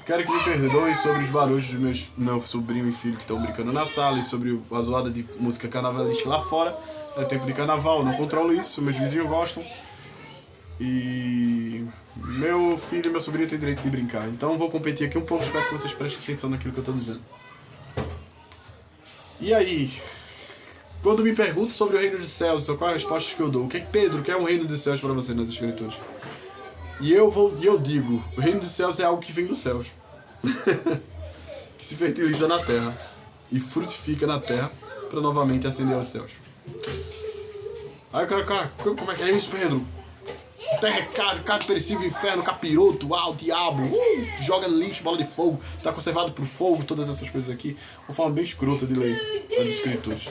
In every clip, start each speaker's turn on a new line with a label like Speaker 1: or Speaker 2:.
Speaker 1: Quero que me perdoe sobre os barulhos do meu sobrinho e filho que estão brincando na sala e sobre a zoada de música carnavalística lá fora. É tempo de carnaval, eu não controlo isso, meus vizinhos gostam. E meu filho e meu sobrinho têm direito de brincar. Então vou competir aqui um pouco, espero que vocês prestem atenção naquilo que eu estou dizendo. E aí, quando me perguntam sobre o reino dos céus, qual é a resposta que eu dou? O que é Pedro, que é um reino dos céus para você nas escrituras? E eu digo, o reino dos céus é algo que vem dos céus. Que se fertiliza na terra e frutifica na terra para novamente ascender aos céus. Aí o cara, como é que é isso, Pedro? Terra é carne perecível, inferno, capiroto, o diabo, joga no lixo, bola de fogo, tá conservado por fogo, todas essas coisas aqui. Uma forma bem escrota de ler as escrituras.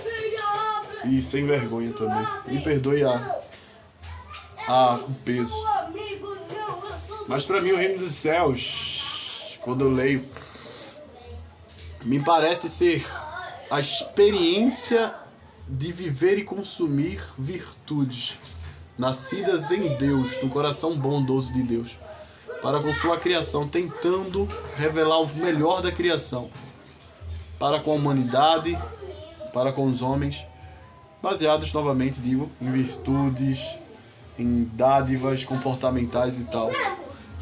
Speaker 1: E sem vergonha também. Me perdoe o peso. Mas pra mim o reino dos céus, quando eu leio, me parece ser a experiência de viver e consumir virtudes nascidas em Deus, no coração bondoso de Deus, para com sua criação, tentando revelar o melhor da criação para com a humanidade, para com os homens, baseados, novamente digo, em virtudes, em dádivas comportamentais e tal.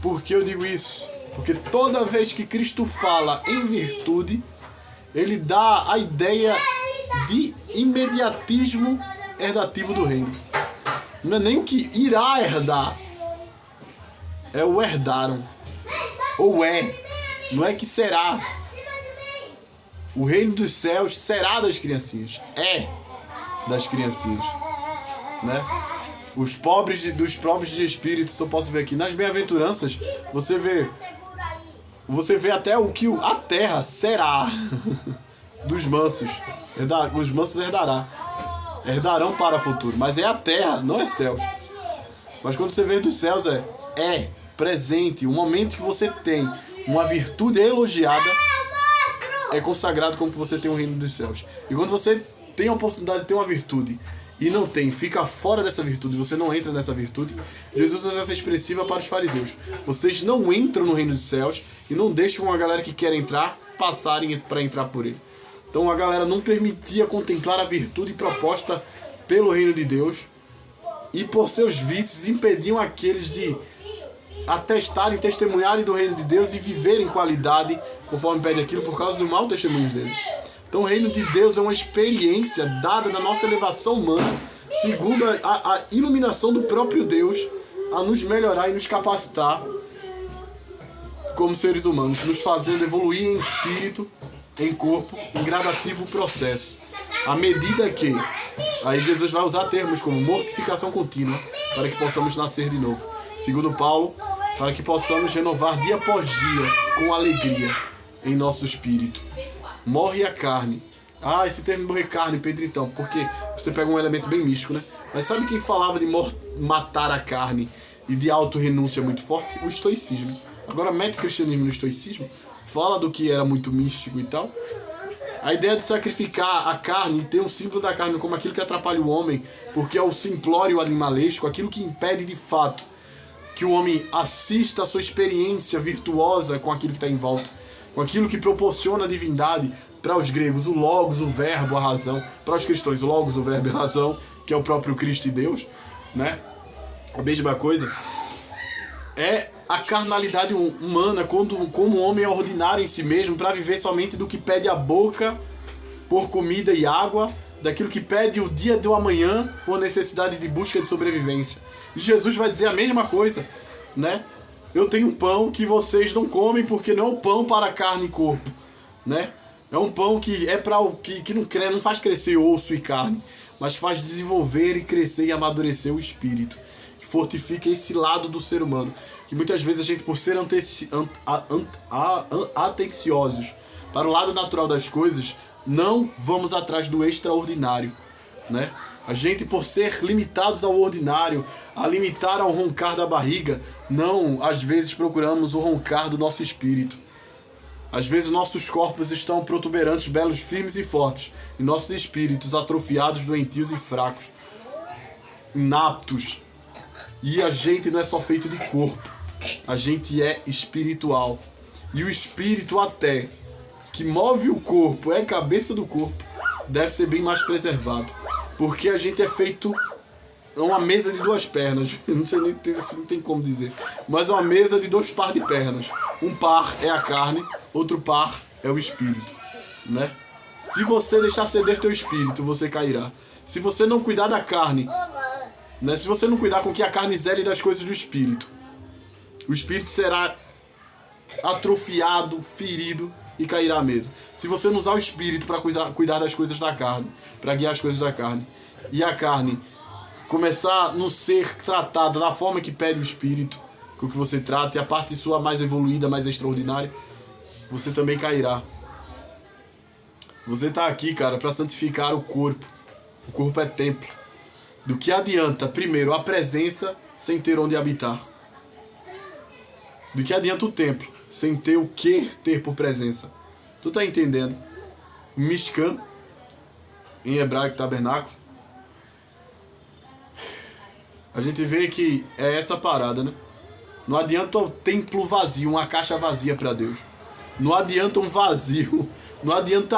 Speaker 1: Por que eu digo isso? Porque toda vez que Cristo fala em virtude, ele dá a ideia de imediatismo herdativo do reino. Não é nem o que irá herdar, é o herdaram. Ou é, não é que será. O reino dos céus será das criancinhas, é das criancinhas, né? Dos pobres de espírito, se eu posso ver aqui, nas bem-aventuranças, você vê até o que a terra será dos mansos. Os mansos herdarão para o futuro, mas é a terra, não é céus. Mas quando você vê dos céus é presente, o momento que você tem uma virtude elogiada é consagrado como que você tem o reino dos céus. E quando você tem a oportunidade de ter uma virtude e não tem, fica fora dessa virtude, você não entra nessa virtude, Jesus usa essa expressiva para os fariseus: vocês não entram no reino dos céus e não deixam a galera que quer entrar passarem para entrar por ele. Então a galera não permitia contemplar a virtude proposta pelo reino de Deus e por seus vícios impediam aqueles de atestarem, testemunharem do reino de Deus e viverem qualidade conforme pede aquilo por causa do mau testemunho dele. Então o reino de Deus é uma experiência dada na nossa elevação humana, segundo a iluminação do próprio Deus, a nos melhorar e nos capacitar como seres humanos, nos fazendo evoluir em espírito, em corpo, em gradativo processo. À medida que aí Jesus vai usar termos como mortificação contínua para que possamos nascer de novo. Segundo Paulo, para que possamos renovar dia após dia com alegria em nosso espírito. Morre a carne. Esse termo morrer carne, Pedro, então, porque você pega um elemento bem místico, né? Mas sabe quem falava de matar a carne e de auto-renúncia muito forte? O estoicismo. Agora mete o cristianismo no estoicismo, fala do que era muito místico e tal. A ideia de sacrificar a carne e ter um símbolo da carne como aquilo que atrapalha o homem, porque é o simplório animalesco, aquilo que impede de fato que o homem assista a sua experiência virtuosa com aquilo que está em volta, com aquilo que proporciona a divindade. Para os gregos, o logos, o verbo, a razão. Para os cristãos, o logos, o verbo e a razão, que é o próprio Cristo e Deus, né? A mesma coisa. É a carnalidade humana, como o homem é ordinário em si mesmo, para viver somente do que pede a boca por comida e água, daquilo que pede o dia do amanhã por necessidade de busca de sobrevivência. E Jesus vai dizer a mesma coisa, né? Eu tenho um pão que vocês não comem porque não é um pão para carne e corpo, né? É um pão que é para o que não faz crescer osso e carne, mas faz desenvolver e crescer e amadurecer o espírito, que fortifica esse lado do ser humano, que muitas vezes a gente, por ser atenciosos para o lado natural das coisas, não vamos atrás do extraordinário, né? A gente, por ser limitados ao ordinário, a limitar ao roncar da barriga, não, às vezes procuramos o roncar do nosso espírito. Às vezes nossos corpos estão protuberantes, belos, firmes e fortes, e nossos espíritos atrofiados, doentios e fracos, inaptos. E a gente não é só feito de corpo, a gente é espiritual. e o espírito até, que move o corpo, é a cabeça do corpo, deve ser bem mais preservado. Porque a gente é feito uma mesa de duas pernas. Não sei nem se não tem como dizer. Mas uma mesa de dois par de pernas. Um par é a carne, outro par é o espírito, né? Se você deixar ceder teu espírito, você cairá. Se você não cuidar da carne, né? Se você não cuidar com que a carne zele das coisas do espírito, o espírito será atrofiado, ferido e cairá à mesa. Se você não usar o espírito para cuidar das coisas da carne, para guiar as coisas da carne, e a carne começar a não ser tratada da forma que pede o espírito, com que você trata, e a parte sua mais evoluída, mais extraordinária, você também cairá. Você está aqui, cara, para santificar o corpo. O corpo é templo. Do que adianta, primeiro, a presença sem ter onde habitar? Do que adianta o templo sem ter o que ter por presença? Tu tá entendendo? Mishkan, em hebraico, tabernáculo. A gente vê que é essa parada, né? Não adianta o templo vazio, uma caixa vazia para Deus. Não adianta um vazio. Não adianta